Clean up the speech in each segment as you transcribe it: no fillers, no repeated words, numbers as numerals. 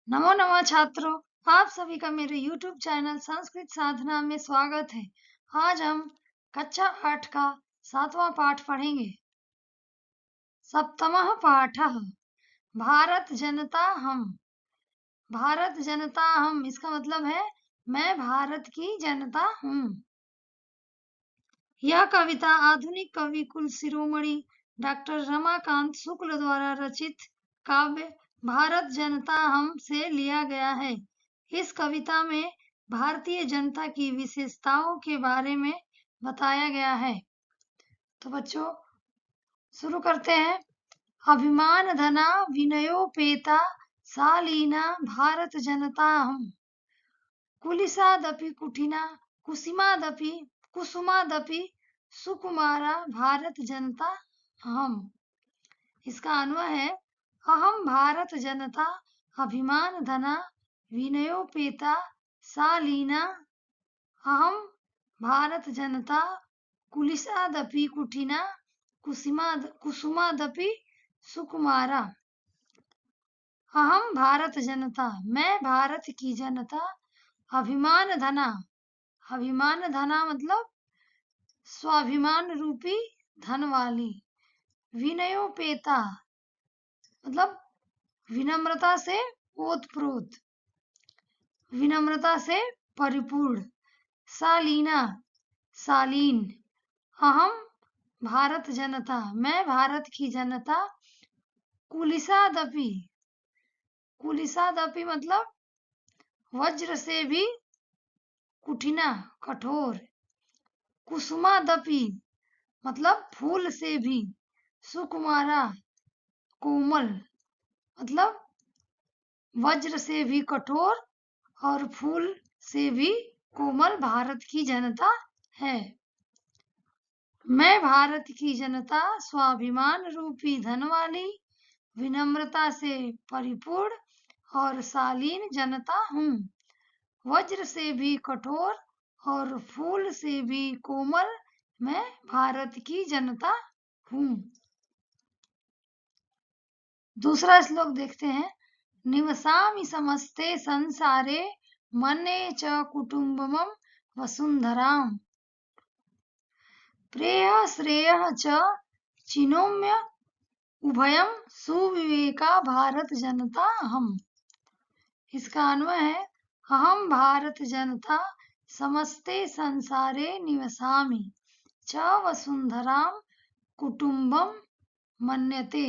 नमो नमः छात्रों, आप सभी का मेरे YouTube चैनल संस्कृत साधना में स्वागत है। आज हम कक्षा 8 का 7वां पाठ पढ़ेंगे। सप्तमः पाठः भारत जनता हम। भारत जनता हम इसका मतलब है मैं भारत की जनता हूँ। यह कविता आधुनिक कवि कुल शिरोमणि डॉक्टर रमाकांत शुक्ल द्वारा रचित काव्य भारत जनता हम से लिया गया है। इस कविता में भारतीय जनता की विशेषताओं के बारे में बताया गया है। तो बच्चों शुरू करते हैं। अभिमान धना विनयोपेता शालीना भारत जनता हम। कुलिसादपि कुटिना कुसुमादपि कुसुमादपि सुकुमारा भारत जनता हम। इसका अन्वय है अहम भारत जनता अभिमान धना विनयोपेता शालीना अहम भारत जनता कुलिसादपि कुटिना कुसुमादपि सुकुमारा। अहम भारत जनता मैं भारत की जनता अभिमान धना। अभिमान धना मतलब स्वाभिमान रूपी धन वाली। विनयोपेता मतलब विनम्रता से ओतप्रोत, विनम्रता से परिपूर्ण। शालीना शालीन। अहम भारत जनता मैं भारत की जनता। कुलिसादपि कुलिसादपि मतलब वज्र से भी कुटिना कठोर। कुसुमादपि मतलब फूल से भी। सुकुमारा कोमल मतलब वज्र से भी कठोर और फूल से भी कोमल भारत की जनता है। मैं भारत की जनता स्वाभिमान रूपी धन वाली, विनम्रता से परिपूर्ण और शालीन जनता हूँ। वज्र से भी कठोर और फूल से भी कोमल मैं भारत की जनता हूँ। दूसरा श्लोक देखते हैं। निवसामि समस्ते संसारे मन्ये च कुटुम्बमं वसुन्धराम्। प्रेयः श्रेयः च चिनोम्य उभयं सुविवेका भारत जनता हम। इसका अन्वय है अहम भारत जनता समस्ते संसारे निवसामि च वसुन्धरां कुटुम्बं मन्यते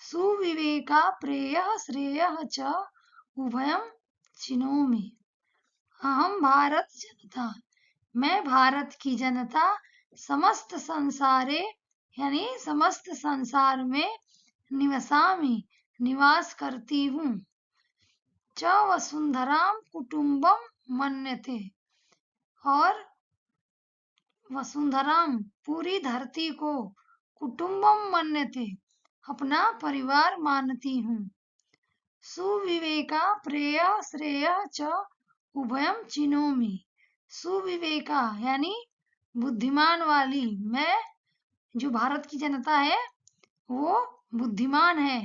सुविवेका प्रेयः श्रेयः च उभयं चिनोमि। अहम भारत जनता मैं भारत की जनता समस्त संसारे यानी समस्त संसार में निवसामि निवास करती हूँ। च वसुंधराम कुटुम्बम मन्यते और वसुंधराम पूरी धरती को कुटुम्बम मन्यते अपना परिवार मानती हूँ। सुविवेका प्रेय श्रेय च उभयम चिनोमि। सुविवेका यानी बुद्धिमान वाली मैं जो भारत की जनता है वो बुद्धिमान है।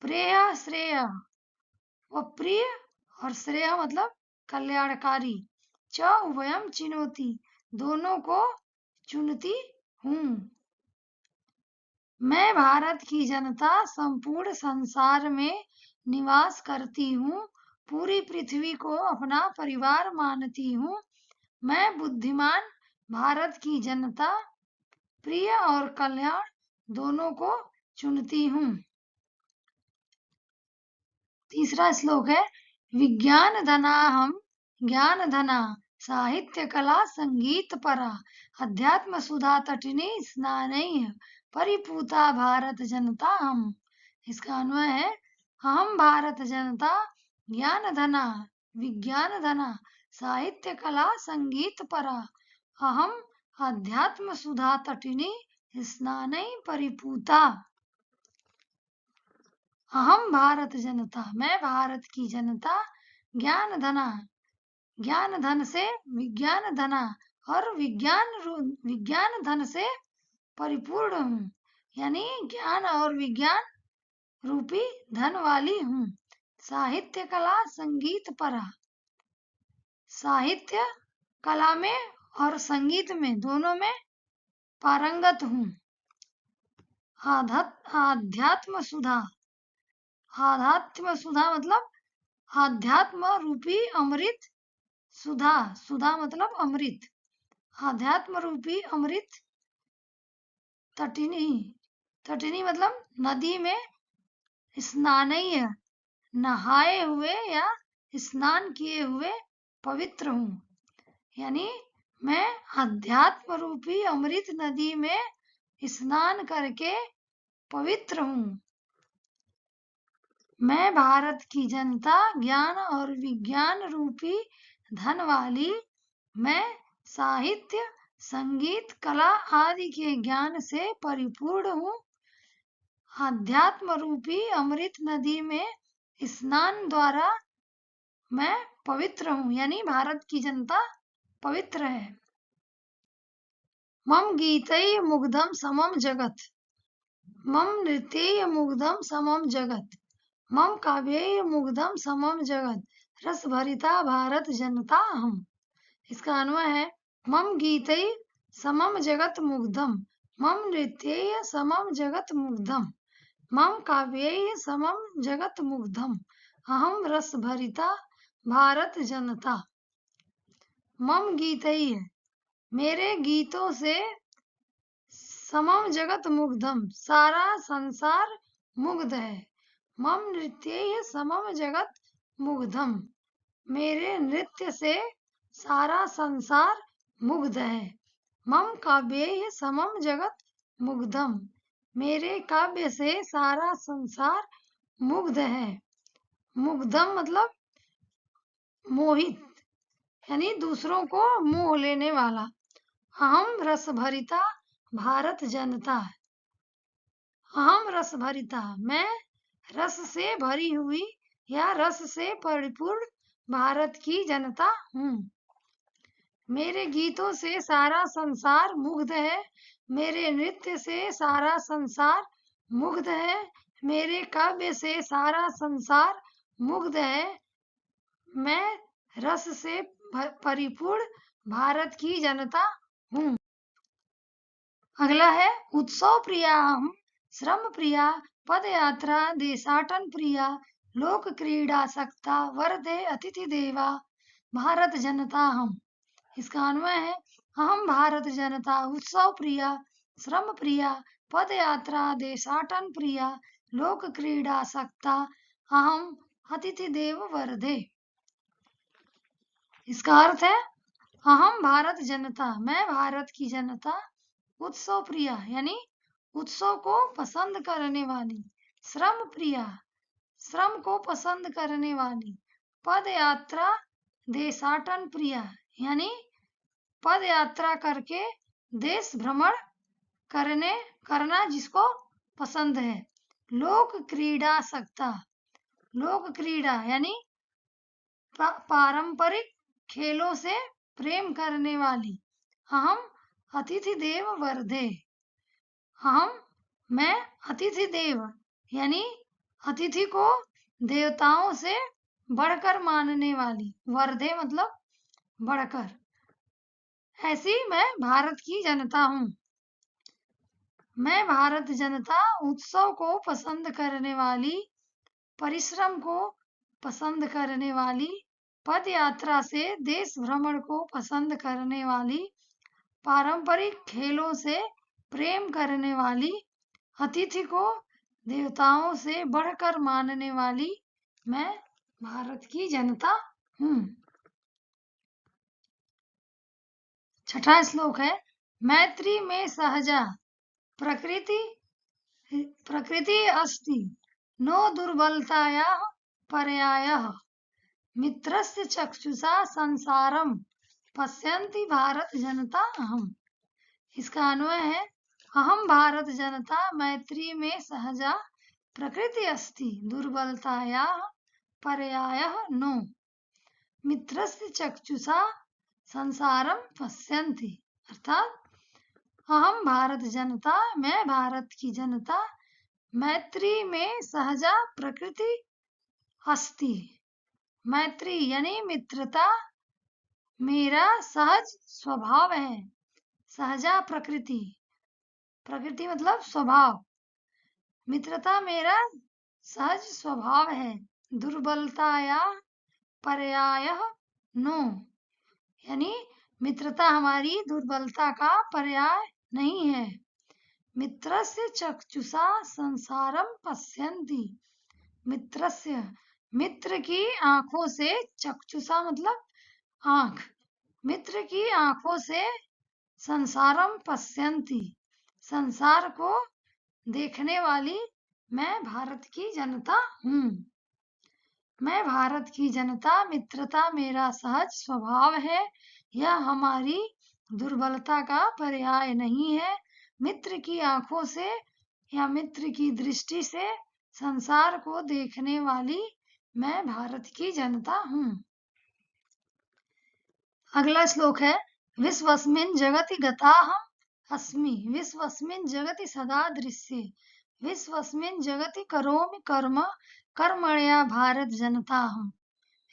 प्रेय श्रेय वो प्रिय और श्रेय मतलब कल्याणकारी। च उभयम चिनोती दोनों को चुनती हूँ। मैं भारत की जनता संपूर्ण संसार में निवास करती हूँ, पूरी पृथ्वी को अपना परिवार मानती हूँ। मैं बुद्धिमान भारत की जनता प्रिय और कल्याण दोनों को चुनती हूँ। तीसरा श्लोक है विज्ञान धना हम ज्ञान धना साहित्य कला संगीत परा अध्यात्म सुधा तटिनी स्नानैः परिपूता भारत जनता हम। इसका अन्वय है हम भारत जनता ज्ञान धना विज्ञान धना साहित्य कला संगीत परा अहम अध्यात्म सुधा तटिनी स्नानैः परिपूता। अहम भारत जनता मैं भारत की जनता ज्ञान धना ज्ञान धन से विज्ञान धना और विज्ञान धन से परिपूर्ण हूँ यानी ज्ञान और विज्ञान रूपी धन वाली हूँ। साहित्य कला संगीत परा, साहित्य कला में और संगीत में दोनों में पारंगत हूँ। आध्यात्म सुधा, आध्यात्म सुधा मतलब आध्यात्म रूपी अमृत, सुधा, सुधा मतलब अमृत, आध्यात्म रूपी अमृत तटिनी, तटिनी मतलब नदी में स्नानीय, नहाए हुए या स्नान किए हुए पवित्र हूँ। यानी मैं अध्यात्म रूपी अमृत नदी में स्नान करके पवित्र हूँ। मैं भारत की जनता ज्ञान और विज्ञान रूपी धन वाली, मैं साहित्य संगीत कला आदि के ज्ञान से परिपूर्ण हूँ। अध्यात्म रूपी अमृत नदी में स्नान द्वारा मैं पवित्र हूँ, यानी भारत की जनता पवित्र है। मम गीतै मुग्धम समम जगत, मम नृत्यै मुग्धम समम जगत, मम काव्यै मुग्धम समम जगत, रस भरिता भारत जनता हम। इसका अन्वय है मम गीतै समम जगत मुग्धम, मम नृत्यै समम जगत मुग्धम, मम काव्यै समम जगत मुग्धम, अहम रस भरिता भारत जनता। मम गीतै, मेरे गीतों से, समम जगत मुग्धम, सारा संसार मुग्ध है। मम नृत्यै समम जगत मुग्धम, मेरे नृत्य से सारा संसार मुग्ध है। मम काव्यै समम जगत मुग्धम, मेरे काव्य से सारा संसार मुग्ध है। मुग्धम मतलब मोहित, यानी दूसरों को मोह लेने वाला। अहम रस भरिता भारत जनता, अहम रस भरिता, मैं रस से भरी हुई या रस से परिपूर्ण भारत की जनता हूँ। मेरे गीतों से सारा संसार मुग्ध है, मेरे नृत्य से सारा संसार मुग्ध है, मेरे काव्य से सारा संसार मुग्ध है। मैं रस से परिपूर्ण भारत की जनता हूँ। अगला है उत्सव प्रिया हम, श्रम प्रिया, पद यात्रा देशाटन प्रिया, लोक क्रीडा सक्ता, वरदे अतिथि देवा, भारत जनता हम। इसका अन्वय है हम भारत जनता उत्सव प्रिया, श्रम प्रिया, पद यात्रा देशाटन प्रिया, लोक क्रीडा सक्ता, अहम अतिथि देव वरदे। इसका अर्थ है अहम भारत जनता, मैं भारत की जनता, उत्सव प्रिया यानी उत्सव को पसंद करने वाली, श्रम प्रिया श्रम को पसंद करने वाली, पद यात्रा देशाटन प्रिया यानी पद यात्रा करके देश भ्रमण करना जिसको पसंद है, लोक क्रीडा सक्ता, लोक क्रीडा यानी पारंपरिक खेलों से प्रेम करने वाली, अहम अतिथि देव वरदे, मैं अतिथि देव यानी अतिथि को देवताओं से बढ़कर मानने वाली, वरदे मतलब बढ़कर, ऐसी मैं भारत की जनता हूँ। मैं भारत जनता उत्सव को पसंद करने वाली, परिश्रम को पसंद करने वाली, पद यात्रा से देश भ्रमण को पसंद करने वाली, पारंपरिक खेलों से प्रेम करने वाली, अतिथि को देवताओं से बढ़कर मानने वाली मैं भारत की जनता हूँ। छठा श्लोक है मैत्री में सहजा प्रकृति अस्ति नो दुर्बलतायाः पर्यायः, मित्रस्य चक्षुषा संसारम पश्यन्ति भारत जनता अहम। इसका अन्वय है अहम भारत जनता मैत्री में सहजा प्रकृति अस्ति दुर्बलतायाः पर्यायः नो, मित्रस्य चक्षुषा संसारम पश्यन्ति, अर्थात अहम भारत जनता, मैं भारत की जनता, मैत्री में सहजा प्रकृति अस्ति। मैत्री यानी मित्रता मेरा सहज स्वभाव है। सहजा प्रकृति, प्रकृति मतलब स्वभाव। मित्रता मेरा सहज स्वभाव है। दुर्बलताया पर्यायः नो, यानी मित्रता हमारी दुर्बलता का पर्याय नहीं है। मित्रस्य चक्षुषा संसारम पश्यन्ति। मित्रस्य, मित्र की आंखों से, चक्षुषा मतलब आंख, मित्र की आंखों से संसारम पश्यन्ति, संसार को देखने वाली मैं भारत की जनता हूँ। मैं भारत की जनता, मित्रता मेरा सहज स्वभाव है। यह हमारी दुर्बलता का पर्याय नहीं है। मित्र की आंखों से या मित्र की दृष्टि से संसार को देखने वाली मैं भारत की जनता हूँ। अगला श्लोक है विश्वस्मिन् जगति गताहम् अस्मि, विश्वस्मिन् जगति सदा दृश्ये, विश्वस्मिन् जगति करोमि कर्म, कर्मण्या भारत जनता हूँ।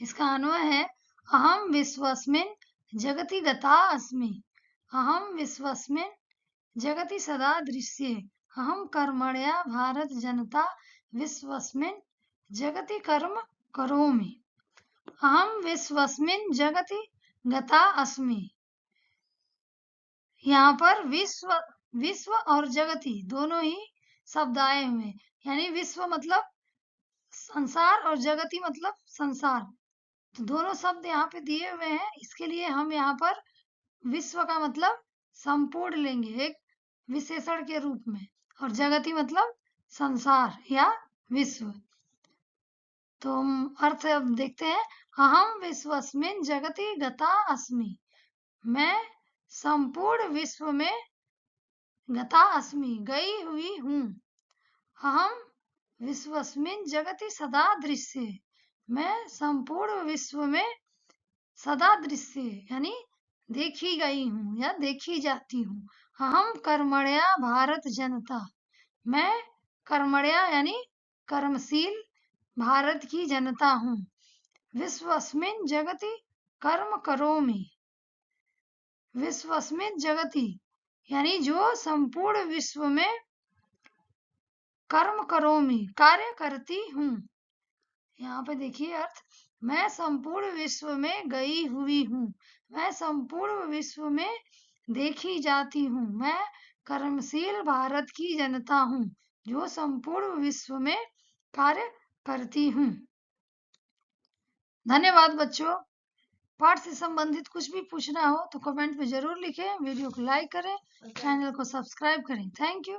इसका अन्वय है अहम विश्वस्मिन् जगति गता अस्मि, अहम विश्वस्मिन् जगति सदा दृश्ये, अहम कर्मण्या भारत जनता विश्वस्मिन् जगति कर्म करोमि। अहम विश्वस्मिन् जगति गता अस्मि, यहाँ पर विश्व, विश्व और जगति दोनों ही शब्द आए हुए, यानी विश्व मतलब संसार और जगति मतलब संसार, तो दोनों शब्द यहाँ पे दिए हुए हैं। इसके लिए हम यहाँ पर विश्व का मतलब संपूर्ण लेंगे एक विशेषण के रूप में, और जगति मतलब संसार या विश्व। तो हम अर्थ अब देखते हैं। अहम विश्वस्मिन् जगति गता अस्मि, मैं संपूर्ण विश्व में गता अस्मि गई हुई हूँ। अहम विश्वस्मिन् जगति सदा दृश्ये, मैं संपूर्ण विश्व में सदा दृश्य यानी देखी गई हूँ या देखी जाती हूँ। अहम कर्मण्या भारत जनता, मैं कर्मण्या यानी कर्मशील भारत की जनता हूँ। विश्वस्मिन् जगति कर्म करोमि, विश्वस्मिन् जगति यानी जो संपूर्ण विश्व में कर्म करोमि कार्य करती हूँ। यहाँ पे देखिए अर्थ, मैं संपूर्ण विश्व में गई हुई हूँ, मैं संपूर्ण विश्व में देखी जाती हूँ, मैं कर्मशील भारत की जनता हूँ जो संपूर्ण विश्व में कार्य करती हूँ। धन्यवाद बच्चों। पाठ से संबंधित कुछ भी पूछना हो तो कमेंट में जरूर लिखें, वीडियो को लाइक करें, चैनल को सब्सक्राइब करें। Thank you.